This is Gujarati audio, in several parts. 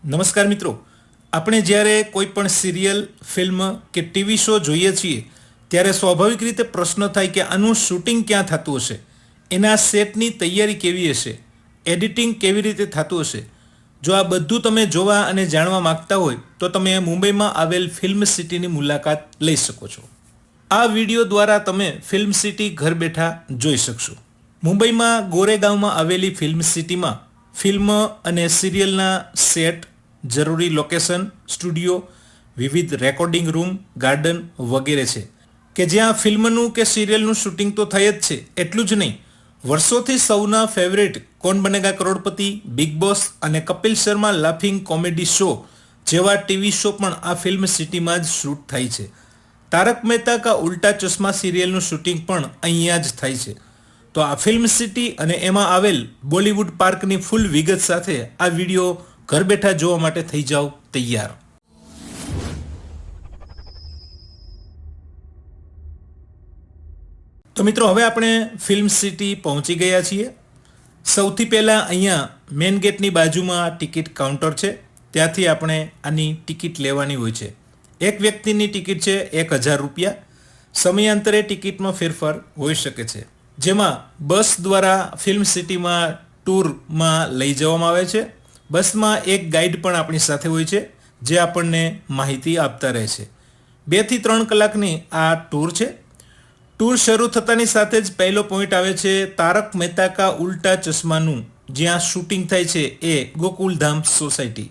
નમસ્કાર મિત્રો, આપણે જ્યારે કોઈ પણ સિરિયલ, ફિલ્મ કે ટીવી શો જોઈએ છીએ ત્યારે સ્વાભાવિક રીતે પ્રશ્ન થાય કે આનું શૂટિંગ ક્યાં થતું હશે, એના સેટની તૈયારી કેવી હશે, એડિટિંગ કેવી રીતે થતું હશે. જો આ બધું તમે જોવા અને જાણવા માંગતા હોય તો તમે મુંબઈમાં આવેલ ફિલ્મ સિટીની મુલાકાત લઈ શકો છો. આ વિડીયો દ્વારા તમે ફિલ્મ સિટી ઘર બેઠા જોઈ શકશો. મુંબઈમાં ગોરેગાંવમાં આવેલી ફિલ્મ સિટીમાં ફિલ્મ અને સિરિયલના સેટ, જરૂરી લોકેશન, સ્ટુડિયો, વિવિધ રેકોર્ડિંગ રૂમ, ગાર્ડન વગેરે છે કે જ્યાં ફિલ્મનું કે સિરિયલનું શૂટિંગ તો થઈ જ છે. એટલું જ નહીં, વર્ષોથી સૌના ફેવરેટ કોણ બનેગા કરોડપતિ, બિગ બોસ અને Kapil Sharma laughing comedy show જેવા ટીવી શો પણ આ ફિલ્મ સિટીમાં જ શૂટ થાય છે. તારક મહેતા કા ઉલ્ટા ચશ્મા સિરિયલનું શૂટિંગ પણ અહીંયા જ થાય છે. તો આ ફિલ્મ સિટી અને એમાં આવેલ બોલિવૂડ પાર્કની ફૂલ વિગત સાથે આ વિડીયો ઘર બેઠા જોવા માટે થઈ જાઓ તૈયાર. તો મિત્રો, હવે આપણે ફિલ્મ સિટી પહોંચી ગયા છીએ. સૌથી પહેલાં અહીંયા મેઇન ગેટની બાજુમાં ટિકિટ કાઉન્ટર છે, ત્યાંથી આપણે આની ટિકિટ લેવાની હોય છે. એક વ્યક્તિની ટિકિટ છે 1000 રૂપિયા. સમયાંતરે ટિકિટમાં ફેરફાર હોઈ શકે છે, જેમાં બસ દ્વારા ફિલ્મ સિટીમાં ટૂરમાં લઈ જવામાં આવે છે. બસમાં એક ગાઈડ પણ આપણી સાથે હોય છે જે આપણને માહિતી આપતા રહે છે. 2 થી 3 કલાકની આ ટૂર છે. ટૂર શરૂ થતાની સાથે જ પહેલો પોઈન્ટ આવે છે તારક મહેતા કા ઉલ્ટા ચશ્માનું જ્યાં શૂટિંગ થાય છે એ ગોકુલધામ સોસાયટી.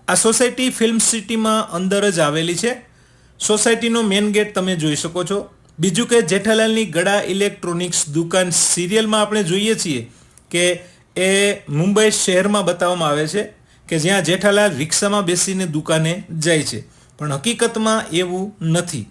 આ સોસાયટી ફિલ્મ સિટીમાં અંદર જ આવેલી છે. સોસાયટીનો મેઇન ગેટ તમે જોઈ શકો છો. બીજું કે જેઠાલાલની ગડા ઇલેક્ટ્રોનિક્સ દુકાન સિરિયલમાં આપણે જોઈએ છીએ કે એ મુંબઈ શહેરમાં બતાવવામાં આવે છે કે જ્યાં જેઠાલાલ રિક્ષામાં બેસીને દુકાને જાય છે, પણ હકીકતમાં એવું નથી.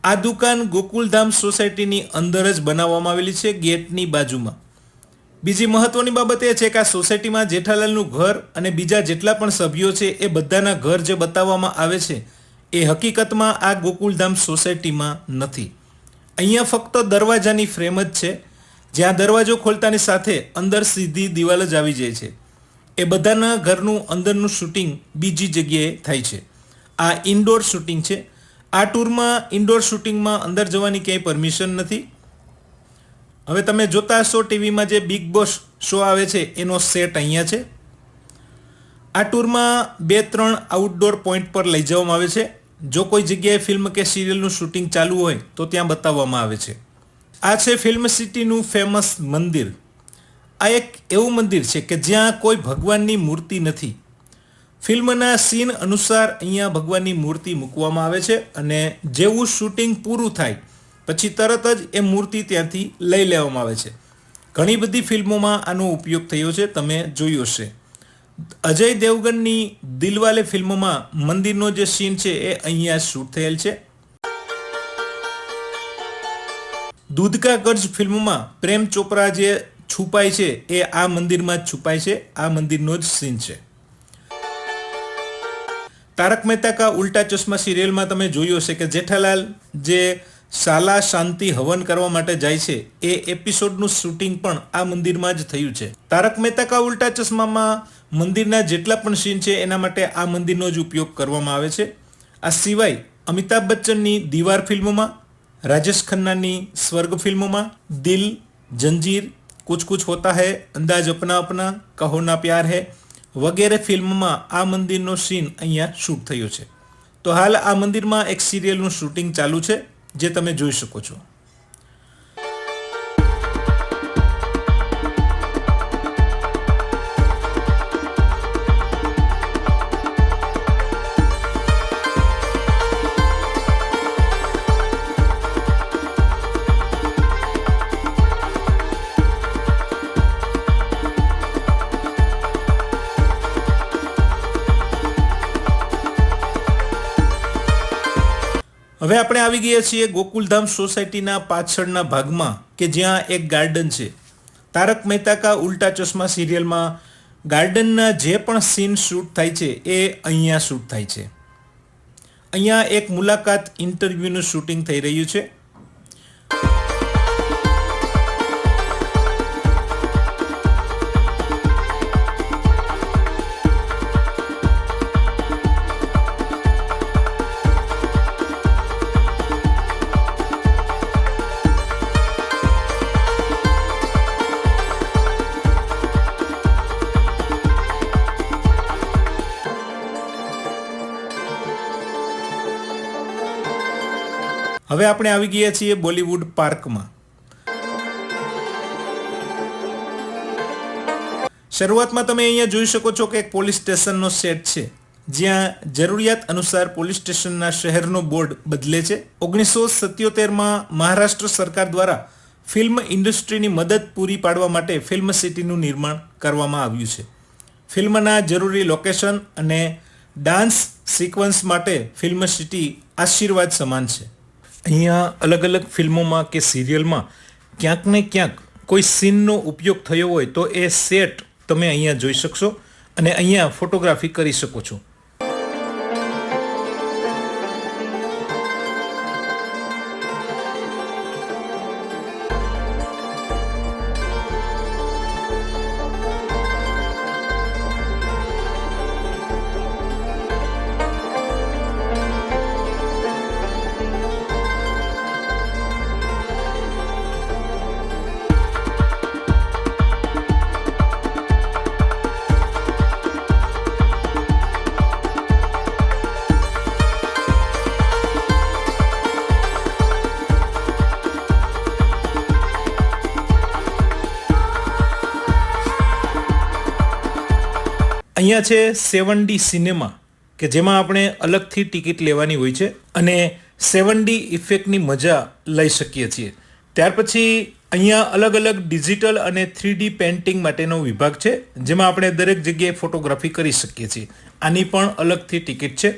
આ દુકાન ગોકુલધામ સોસાયટીની અંદર જ બનાવવામાં આવેલી છે, ગેટની બાજુમાં. બીજી મહત્વની બાબત એ છે કે આ સોસાયટીમાં જેઠાલાલનું ઘર અને બીજા જેટલા પણ સભ્યો છે એ બધાના ઘર જે બતાવવામાં આવે છે એ હકીકતમાં આ ગોકુલધામ સોસાયટીમાં નથી. અહીંયા ફક્ત દરવાજાની ફ્રેમ જ છે, જ્યાં દરવાજો ખોલતાની સાથે અંદર સીધી દિવાલ જ આવી જાય છે. એ બધાના ઘરનું અંદરનું શૂટિંગ બીજી જગ્યાએ થાય છે. આ ઇન્ડોર શૂટિંગ છે. આ ટૂરમાં ઇન્ડોર શૂટિંગમાં અંદર જવાની ક્યાંય પરમિશન નથી. હવે તમે જોતા હશો ટીવીમાં જે બિગ બોસ શો આવે છે એનો સેટ અહીંયા છે. આ ટૂરમાં 2-3 આઉટડોર પોઈન્ટ પર લઈ જવામાં આવે છે. જો કોઈ જગ્યાએ ફિલ્મ કે સિરિયલનું શૂટિંગ ચાલુ હોય તો ત્યાં બતાવવામાં આવે છે. આ છે ફિલ્મ સિટીનું ફેમસ મંદિર. આ એક એવું મંદિર છે કે જ્યાં કોઈ ભગવાનની મૂર્તિ નથી. ફિલ્મના સીન અનુસાર અહીંયા ભગવાનની મૂર્તિ મૂકવામાં આવે છે અને જેવું શૂટિંગ પૂરું થાય પછી તરત જ એ મૂર્તિ ત્યાંથી લઈ લેવામાં આવે છે. ઘણી બધી ફિલ્મોમાં આનો ઉપયોગ થયો છે, તમે જોયો હશે. અજય દેવગનની દિલવાલે ફિલ્મમાં મંદિરનો જે સીન છે એ અહીંયા શૂટ થયેલ છે. દૂધ કા કર્જ ફિલ્મમાં પ્રેમ ચોપરા જે છુપાય છે એ આ મંદિરમાં જ છુપાય છે. આ મંદિરનો જ સીન છે. તારક મહેતા કા ઉલ્ટા ચશ્મા સિરિયલમાં તમે જોયું હશે કે જેઠાલાલ જે શાલા શાંતિ હવન કરવા માટે જાય છે એ એપિસોડનું શૂટિંગ પણ આ મંદિરમાં જ થયું છે. તારક મહેતા કા ઉલ્ટા ચશ્મામાં મંદિરના જેટલા પણ સીન છે એના માટે આ મંદિરનો જ ઉપયોગ કરવામાં આવે છે. આ સિવાય અમિતાભ બચ્ચનની દીવાર ફિલ્મોમાં, રાજેશ ખન્નાની સ્વર્ગ ફિલ્મોમાં, દિલ, જંજીર, કુછ કુછ હોતા હૈ, અંદાજ અપના અપના, કહો ના પ્યાર હૈ વગેરે ફિલ્મમાં આ મંદિરનો સીન અહીંયા શૂટ થયો છે. તો હાલ આ મંદિરમાં એક સિરિયલનું શૂટિંગ ચાલુ છે જે તમે જોઈ શકો છો. હવે આપણે આવી ગયા છીએ ગોકુલધામ સોસાયટીના પાછળના ભાગમાં કે જ્યાં એક ગાર્ડન છે. તારક મહેતા કા ઉલ્ટા ચશ્મા સિરિયલમાં ગાર્ડનના જે પણ સીન શૂટ થાય છે એ અહીંયા શૂટ થાય છે. અહીંયા એક મુલાકાત ઇન્ટરવ્યૂનું શૂટિંગ થઈ રહ્યું છે. હવે આપણે આવી ગયા છીએ બોલિવૂડ પાર્કમાં. શરૂઆતમાં તમે અહીંયા જોઈ શકો છો કે એક પોલીસ સ્ટેશનનો સેટ છે, જ્યાં જરૂરિયાત અનુસાર પોલીસ સ્ટેશનના શહેરનો બોર્ડ બદલે છે. 1977માં મહારાષ્ટ્ર સરકાર દ્વારા ફિલ્મ ઇન્ડસ્ટ્રીની મદદ પૂરી પાડવા માટે ફિલ્મ સિટીનું નિર્માણ કરવામાં આવ્યું છે. ફિલ્મના જરૂરી લોકેશન અને ડાન્સ સિક્વન્સ માટે ફિલ્મ સિટી આશીર્વાદ સમાન છે. અહીંયા અલગ અલગ ફિલ્મોમાં કે સિરિયલમાં ક્યાંક ને ક્યાંક કોઈ સીનનો ઉપયોગ થયો હોય તો એ સેટ તમે અહીંયા જોઈ શકશો અને અહીંયા ફોટોગ્રાફી કરી શકો છો. અહીંયા છે 7D સિનેમા કે જેમાં આપણે અલગથી ટિકિટ લેવાની હોય છે અને 7D ઇફેક્ટની મજા લઈ શકીએ છીએ. ત્યાર પછી અહીંયા અલગ અલગ ડિજિટલ અને 3D પેઇન્ટિંગ માટેનો વિભાગ છે, જેમાં આપણે દરેક જગ્યાએ ફોટોગ્રાફી કરી શકીએ છીએ. આની પણ અલગથી ટિકિટ છે.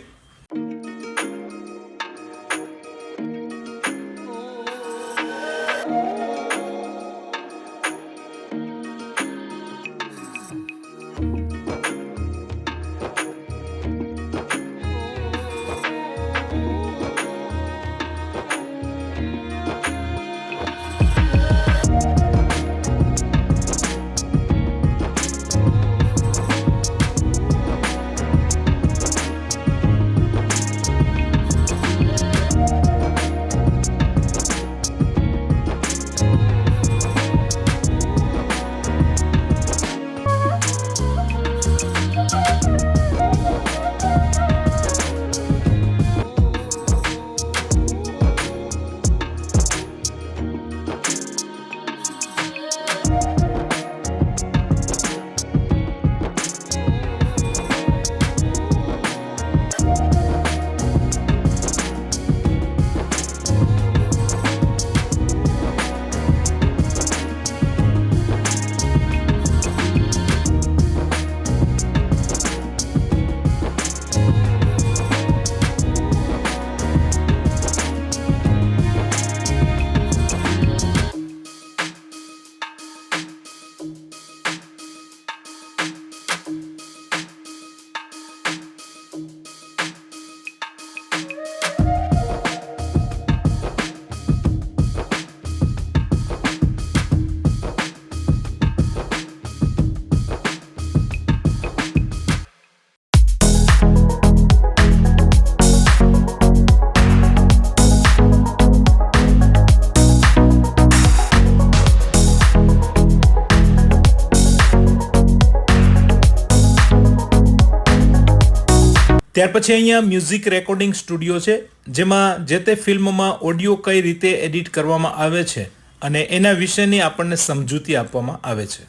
ત્યાર પછી અહીંયા મ્યુઝિક રેકોર્ડિંગ સ્ટુડિયો છે, જેમાં જે તે ફિલ્મમાં ઓડિયો કઈ રીતે એડિટ કરવામાં આવે છે અને એના વિશેની આપણને સમજૂતી આપવામાં આવે છે.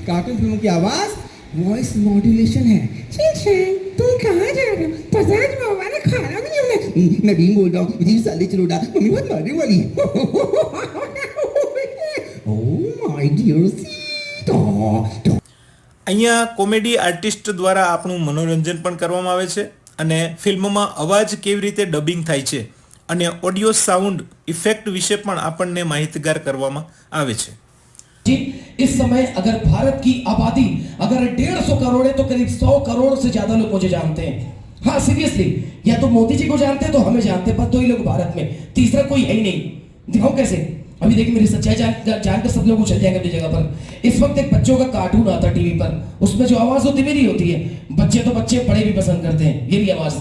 कार्टून फिल्मों की आवाज वॉइस मॉड्यूलेशन है. शिनचैन तुम कहाँ जा रहे हो? पता है मैं हमारा खाना भी नहीं होना. मैं बीम बोल रहा हूँ. मुझे साले चलोड़ा मम्मी बहुत मारने वाली. Oh my dear Sita. અહીંયા કોમેડી આર્ટિસ્ટ દ્વારા આપણું મનોરંજન પણ કરવામાં આવે છે અને ફિલ્મમાં અવાજ કેવી રીતે ડબિંગ થાય છે અને ઓડિયો સાઉન્ડ ઇફેક્ટ વિશે પણ આપણને માહિતગાર કરવામાં આવે છે. जी इस समय अगर भारत की आबादी अगर 150 करोड़ है तो करीब 100 करोड़ से ज्यादा लोग मुझे जानते हैं. हाँ सीरियसली, या तो मोदी जी को जानते हैं तो हमें जानते हैं, पर 2 ही लोग भारत में, तीसरा कोई है ही नहीं. दिखाओ कैसे. अभी देखिए मेरी सच्चाई जानकर सब लोग उछल जाएंगे अपनी जगह पर. इस वक्त एक बच्चों का कार्टून आता टीवी पर, उसमें जो आवाज होती मेरी होती है. बच्चे तो बच्चे बड़े भी पसंद करते हैं ये भी आवाज.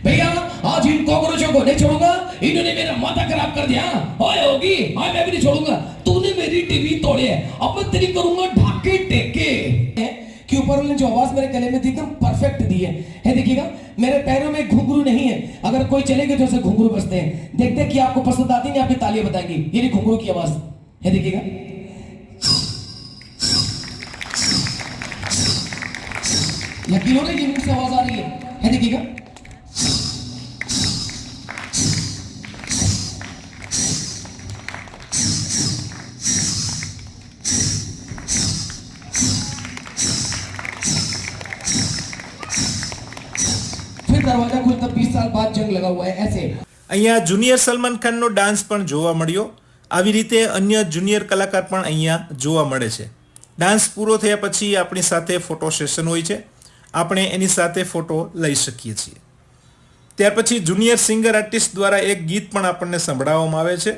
भैया आज इन कॉकरोचों को नहीं छोड़ूंगा, इन्होंने मेरा माथा खराब कर दिया. ओए होगी, हाँ मैं भी नहीं छोड़ूंगा. तूने मेरी टीवी तोड़े है, अब मैं तेरी करूंगा ढाके टेके. कि ऊपर वाले ने जो आवाज मेरे गले में दी एकदम परफेक्ट दी है देखिएगा मेरे पैरों में घुंघरू नहीं है अगर कोई चलेगा तो ऐसे घुंघरू बजते हैं देखते हैं कि आपको पसंद आती नहीं आपकी तालियां बताएंगी ये नहीं घुंघरू की आवाज है देखिएगा यकीन हो रहा है ये मुंह से आवाज आ रही है देखिएगा फिर दरवाजा खुलता 20 साल बाद जंग लगा हुआ है ऐसे અહીંયા જુનિયર સલમાન ખાનનો ડાન્સ પણ જોવા મળ્યો આવી રીતે અન્ય જુનિયર કલાકાર પણ અહીંયા જોવા મળે છે ડાન્સ પૂરો થયા પછી આપણી સાથે ફોટો સેશન હોય છે આપણે એની સાથે ફોટો લઈ શકીએ છીએ ત્યાર પછી જુનિયર સિંગર આર્ટિસ્ટ દ્વારા એક ગીત પણ આપણને સંભળાવવામાં આવે છે